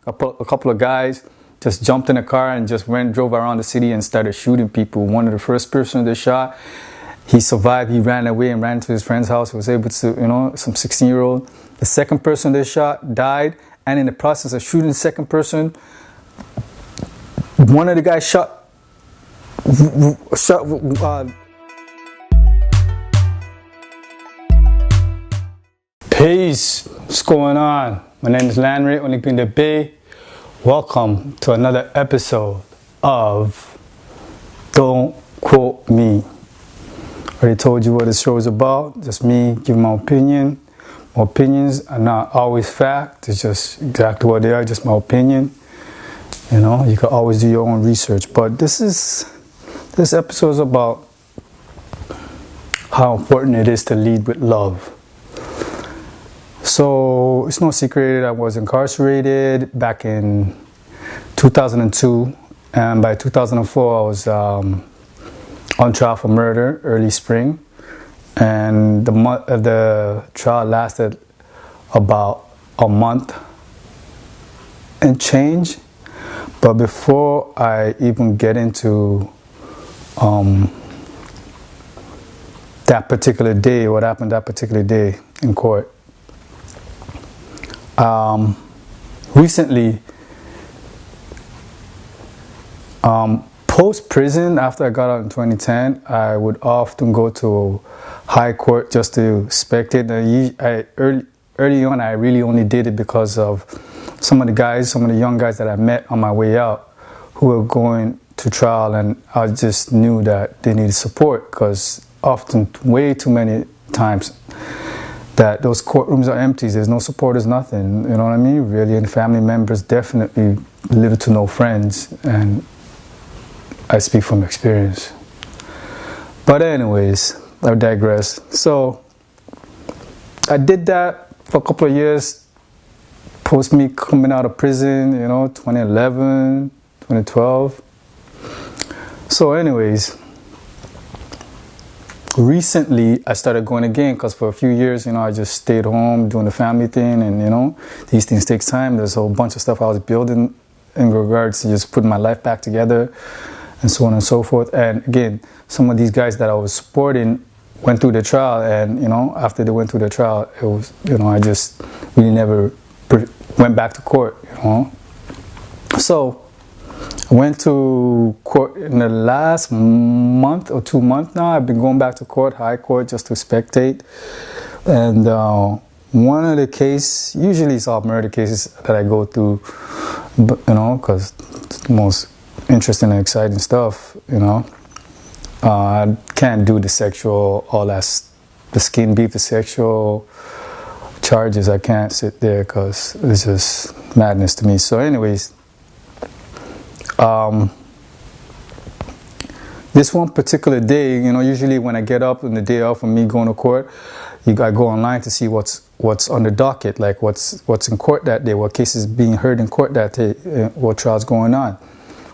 A couple of guys just jumped in a car and just drove around the city and started shooting people. One of the first person they shot, he survived. He ran away and ran to his friend's house. He was able to, some 16-year-old. The second person they shot died, and in the process of shooting the second person, one of the guys shot. Peace. What's going on? My name is Landry Onipinde Bay. Welcome to another episode of Don't Quote Me. I already told you what this show is about. Just me giving my opinion. My opinions are not always fact. It's just exactly what they are, just my opinion. You can always do your own research. But this episode is about how important it is to lead with love. So it's no secret I was incarcerated back in 2002, and by 2004 I was on trial for murder, early spring, and the trial lasted about a month and change. But before I even get into that particular day, what happened that particular day in court, recently, post-prison, after I got out in 2010, I would often go to high court just to spectate. Early on, I really only did it because of some of the young guys that I met on my way out who were going to trial, and I just knew that they needed support because often, way too many times, that those courtrooms are empty. There's no support, there's nothing, you know what I mean? Really, and family members, definitely little to no friends, and I speak from experience. But anyways, I digress. So, I did that for a couple of years, post me coming out of prison, 2011, 2012. So anyways, recently, I started going again because for a few years, I just stayed home doing the family thing, and these things take time. There's a whole bunch of stuff I was building in regards to just putting my life back together, and so on and so forth. And again, some of these guys that I was supporting went through the trial, and after they went through the trial, it was I just really never went back to court. So I went to court in the last month or 2 months now. I've been going back to court, high court, just to spectate. And one of the cases, usually it's all murder cases that I go through, because it's the most interesting and exciting stuff, I can't do the sexual, all that, the skin beef, the sexual charges. I can't sit there because it's just madness to me. So anyways, this one particular day, usually when I get up on the day off of me going to court, I go online to see what's on the docket, like what's in court that day, what cases being heard in court that day, what trials going on.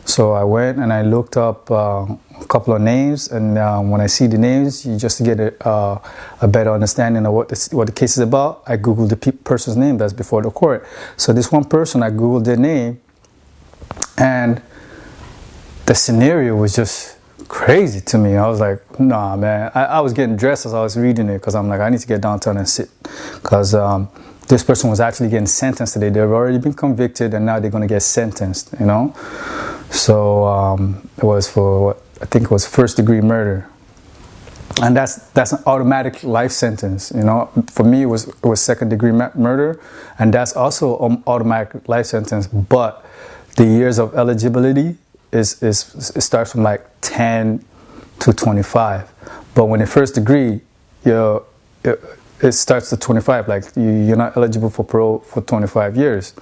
So I went and I looked up a couple of names, and when I see the names, just to get a better understanding of what the case is about, I googled the person's name that's before the court. So this one person, I googled their name, and the scenario was just crazy to me. I was like, nah, man. I was getting dressed as I was reading it because I'm like, I need to get downtown and sit. Because this person was actually getting sentenced today. They've already been convicted, and now they're going to get sentenced, So it was for, I think it was first-degree murder. And that's an automatic life sentence, For me, it was second-degree murder, and that's also an automatic life sentence. But the years of eligibility it starts from like 10 to 25. But when it first degree, it starts at 25. Like you're not eligible for parole for 25 years.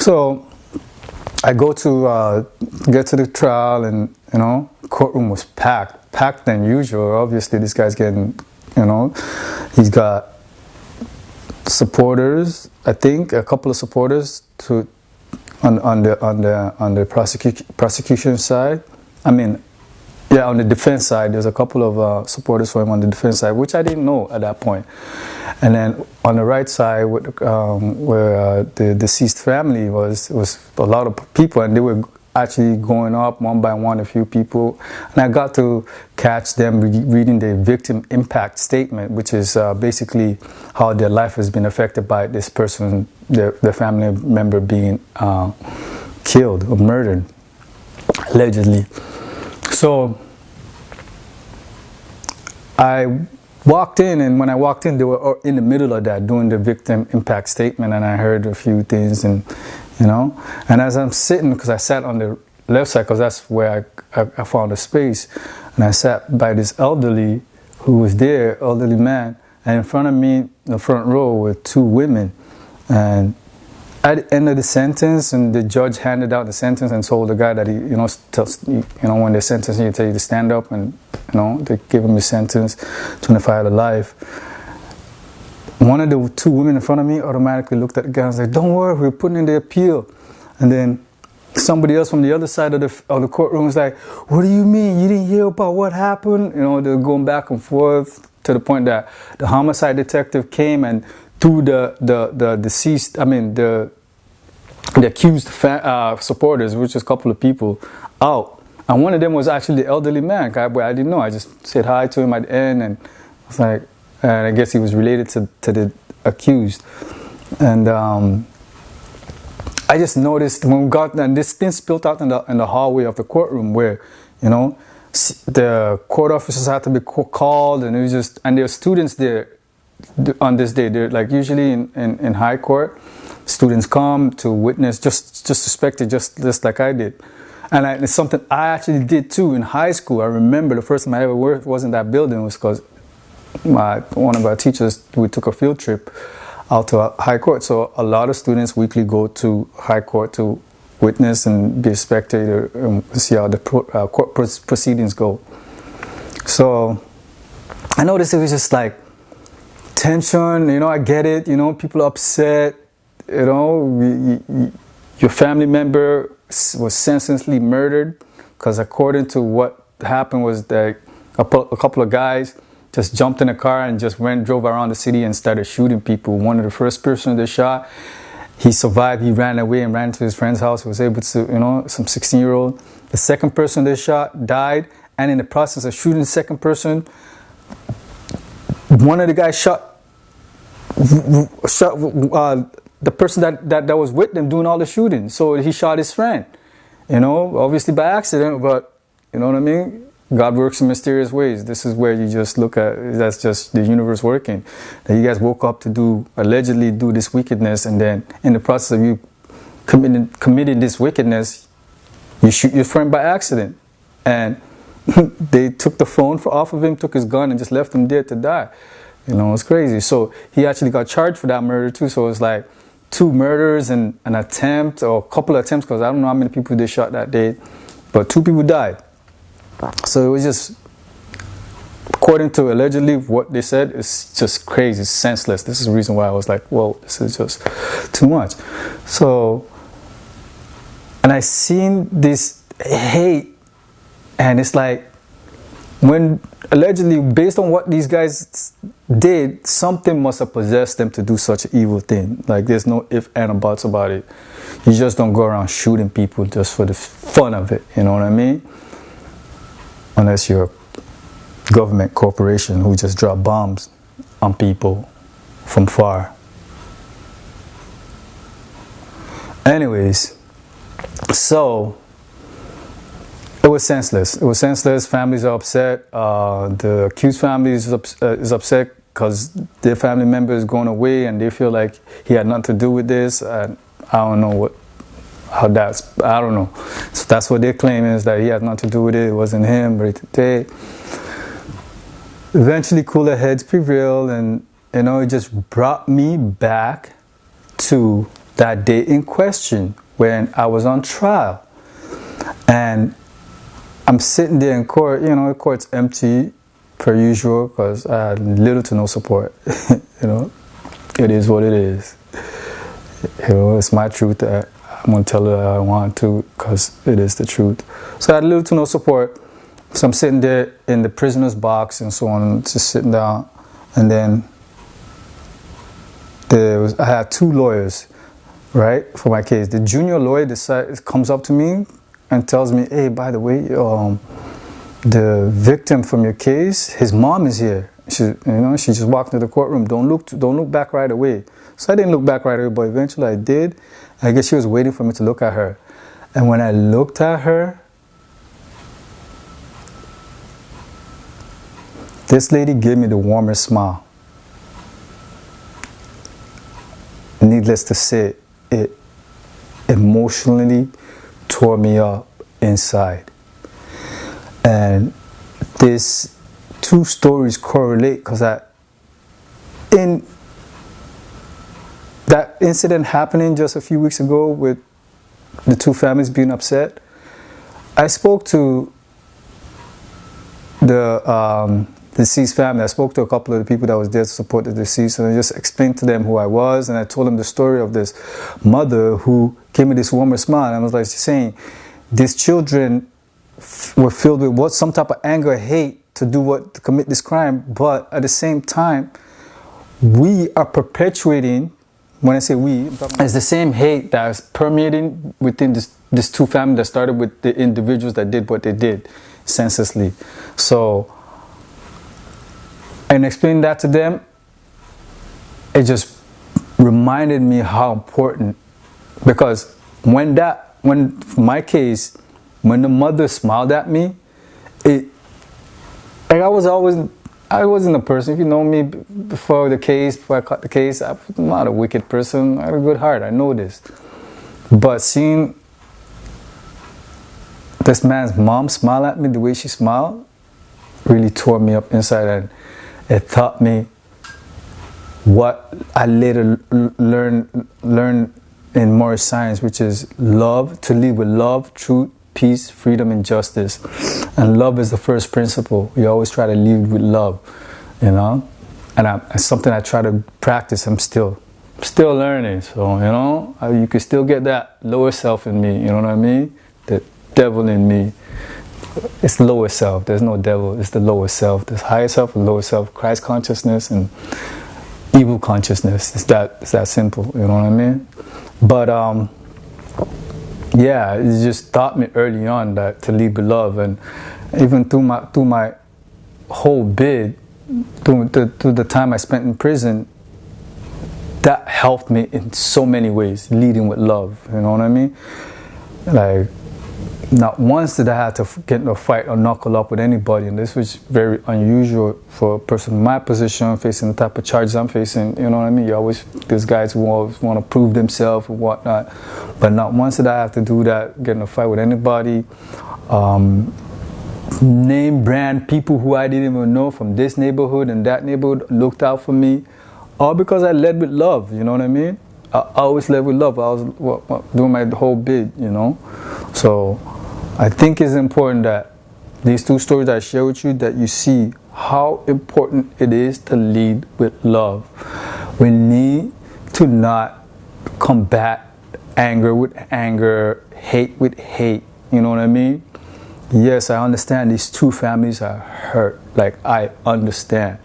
So I go to get to the trial, and courtroom was packed than usual. Obviously, this guy's getting, he's got supporters. I think a couple of supporters on the prosecution side. I mean, Yeah, on the defense side, there's a couple of supporters for him on the defense side, which I didn't know at that point. And then on the right side, where the deceased family was a lot of people, and they were actually going up one by one, a few people. And I got to catch them reading the victim impact statement, which is basically how their life has been affected by this person, their family member being killed or murdered, allegedly. So I walked in, and when I walked in, they were in the middle of that, doing the victim impact statement, and I heard a few things, and and as I'm sitting, because I sat on the left side, because that's where I found a space, and I sat by this elderly who was there, elderly man, and in front of me, in the front row, were two women, and at the end of the sentence, and the judge handed out the sentence and told the guy that when they sentence you, tell you to stand up, and they give him a sentence, 25 to life. One of the two women in front of me automatically looked at the guy and said, "Don't worry, we're putting in the appeal." And then somebody else from the other side of the courtroom was like, "What do you mean? You didn't hear about what happened?" They're going back and forth to the point that the homicide detective came and threw the deceased, the accused supporters, which was a couple of people, out. And one of them was actually the elderly man, guy, but I didn't know. I just said hi to him at the end, and I was like, and I guess he was related to the accused. And I just noticed when we got, and this thing spilled out in the hallway of the courtroom, where the court officers had to be called, and it was just, and there were students there on this day. They're like, usually in high court, students come to witness, just to spectate, just like I did. And it's something I actually did too in high school. I remember the first time I ever was in that building was because one of our teachers, we took a field trip out to high court. So a lot of students weekly go to high court to witness and be a spectator and see how the court proceedings go. So I noticed it was just like tension, I get it, people are upset, your family member was senselessly murdered, because according to what happened was that a couple of guys just jumped in a car and just drove around the city and started shooting people. One of the first person they shot, he survived, he ran away and ran to his friend's house, was able to, some 16-year-old. The second person they shot died, and in the process of shooting the second person, one of the guys shot the person that was with them doing all the shooting. So he shot his friend, obviously by accident, but you know what I mean? God works in mysterious ways. This is where you just look at, that's just the universe working. That you guys woke up to allegedly do this wickedness, and then in the process of you committing this wickedness, you shoot your friend by accident. And they took the phone off of him, took his gun, and just left him dead to die. It's crazy. So he actually got charged for that murder too. So it's like 2 murders and an attempt, or a couple of attempts, because I don't know how many people they shot that day, but 2 people died. So it was just, according to allegedly what they said, it's just crazy, it's senseless. This is the reason why I was like, whoa, this is just too much. So, and I seen this hate, and it's like, when allegedly, based on what these guys did, something must have possessed them to do such an evil thing. Like, there's no if and buts about it. You just don't go around shooting people just for the fun of it, you know what I mean? Unless you're a government corporation who just drop bombs on people from far. Anyways, so it was senseless. It was senseless. Families are upset. The accused family is upset because their family member is going away, and they feel like he had nothing to do with this. And I don't know I don't know. So that's what their claim is, that he had nothing to do with it. It wasn't him. But eventually, cooler heads prevailed, and it just brought me back to that day in question when I was on trial, and I'm sitting there in court. The court's empty per usual because I had little to no support. It is what it is. It's my truth. I'm going to tell her I want to, because it is the truth. So I had little to no support. So I'm sitting there in the prisoner's box and so on, just sitting down. And then I had 2 lawyers, right, for my case. The junior lawyer comes up to me and tells me, hey, by the way, the victim from your case, his mom is here. She just walked into the courtroom. Don't look back right away. So I didn't look back right away, but eventually I did. I guess she was waiting for me to look at her. And when I looked at her, this lady gave me the warmest smile. Needless to say, it emotionally tore me up inside. And these 2 stories correlate because in that incident happening just a few weeks ago with the 2 families being upset, I spoke to the deceased family. I spoke to a couple of the people that was there to support the deceased, and I just explained to them who I was, and I told them the story of this mother who gave me this warmer smile. And I was like saying, these children were filled with some type of anger or hate to commit this crime, but at the same time, we are perpetuating. When I say we, it's the same hate that is permeating within this 2 families that started with the individuals that did what they did senselessly. So, and explaining that to them, it just reminded me how important, because when my case, when the mother smiled at me, I wasn't a person, if you know me before I caught the case, I'm not a wicked person. I have a good heart, I know this. But seeing this man's mom smile at me the way she smiled really tore me up inside, and it taught me what I later learned in moral science, which is love, to lead with love, truth, peace, freedom, and justice. And love is the first principle. You always try to lead with love, and it's something I try to practice. I'm still learning, so you can still get that lower self in me, you know what I mean, the devil in me. It's lower self, there's no devil, it's the lower self. There's higher self and lower self, Christ consciousness and evil consciousness. It's that simple, you know what I mean? But yeah, it just taught me early on that to lead with love, and even through my whole bid, through the time I spent in prison, that helped me in so many ways, leading with love, you know what I mean? Like, not once did I have to get in a fight or knuckle up with anybody, and this was very unusual for a person in my position, facing the type of charges I'm facing, you know what I mean? These guys who always want to prove themselves and whatnot, but not once did I have to do that, get in a fight with anybody. Name brand people who I didn't even know from this neighborhood and that neighborhood looked out for me, all because I led with love, you know what I mean? I always led with love. I was doing my whole bid, So I think it's important that these 2 stories that I share with you, that you see how important it is to lead with love. We need to not combat anger with anger, hate with hate, you know what I mean? Yes, I understand these 2 families are hurt. Like, I understand.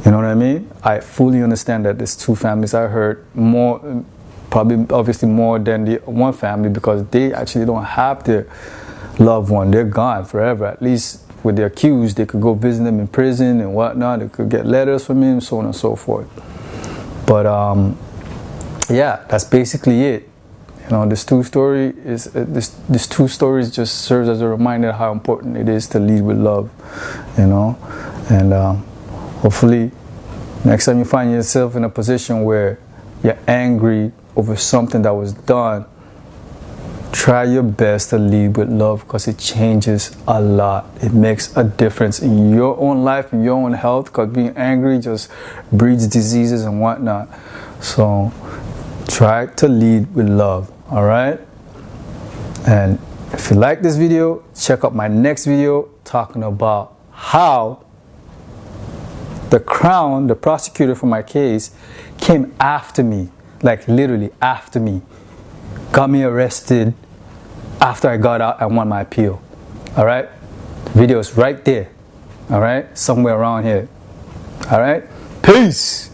You know what I mean? I fully understand that these 2 families are hurt more, probably obviously more than the one family, because they actually don't have their loved one. They're gone forever. At least with the accused, they could go visit them in prison and whatnot. They could get letters from him, so on and so forth. But yeah, that's basically it. This 2 stories just serves as a reminder how important it is to lead with love, and hopefully next time you find yourself in a position where you're angry over something that was done, try your best to lead with love, because it changes a lot. It makes a difference in your own life, in your own health, because being angry just breeds diseases and whatnot. So try to lead with love. Alright? And if you like this video, check out my next video talking about how the Crown, the prosecutor for my case, came after me, like literally after me, got me arrested after I got out and won my appeal. Alright? Videos right there. All right, somewhere around here. All right, peace.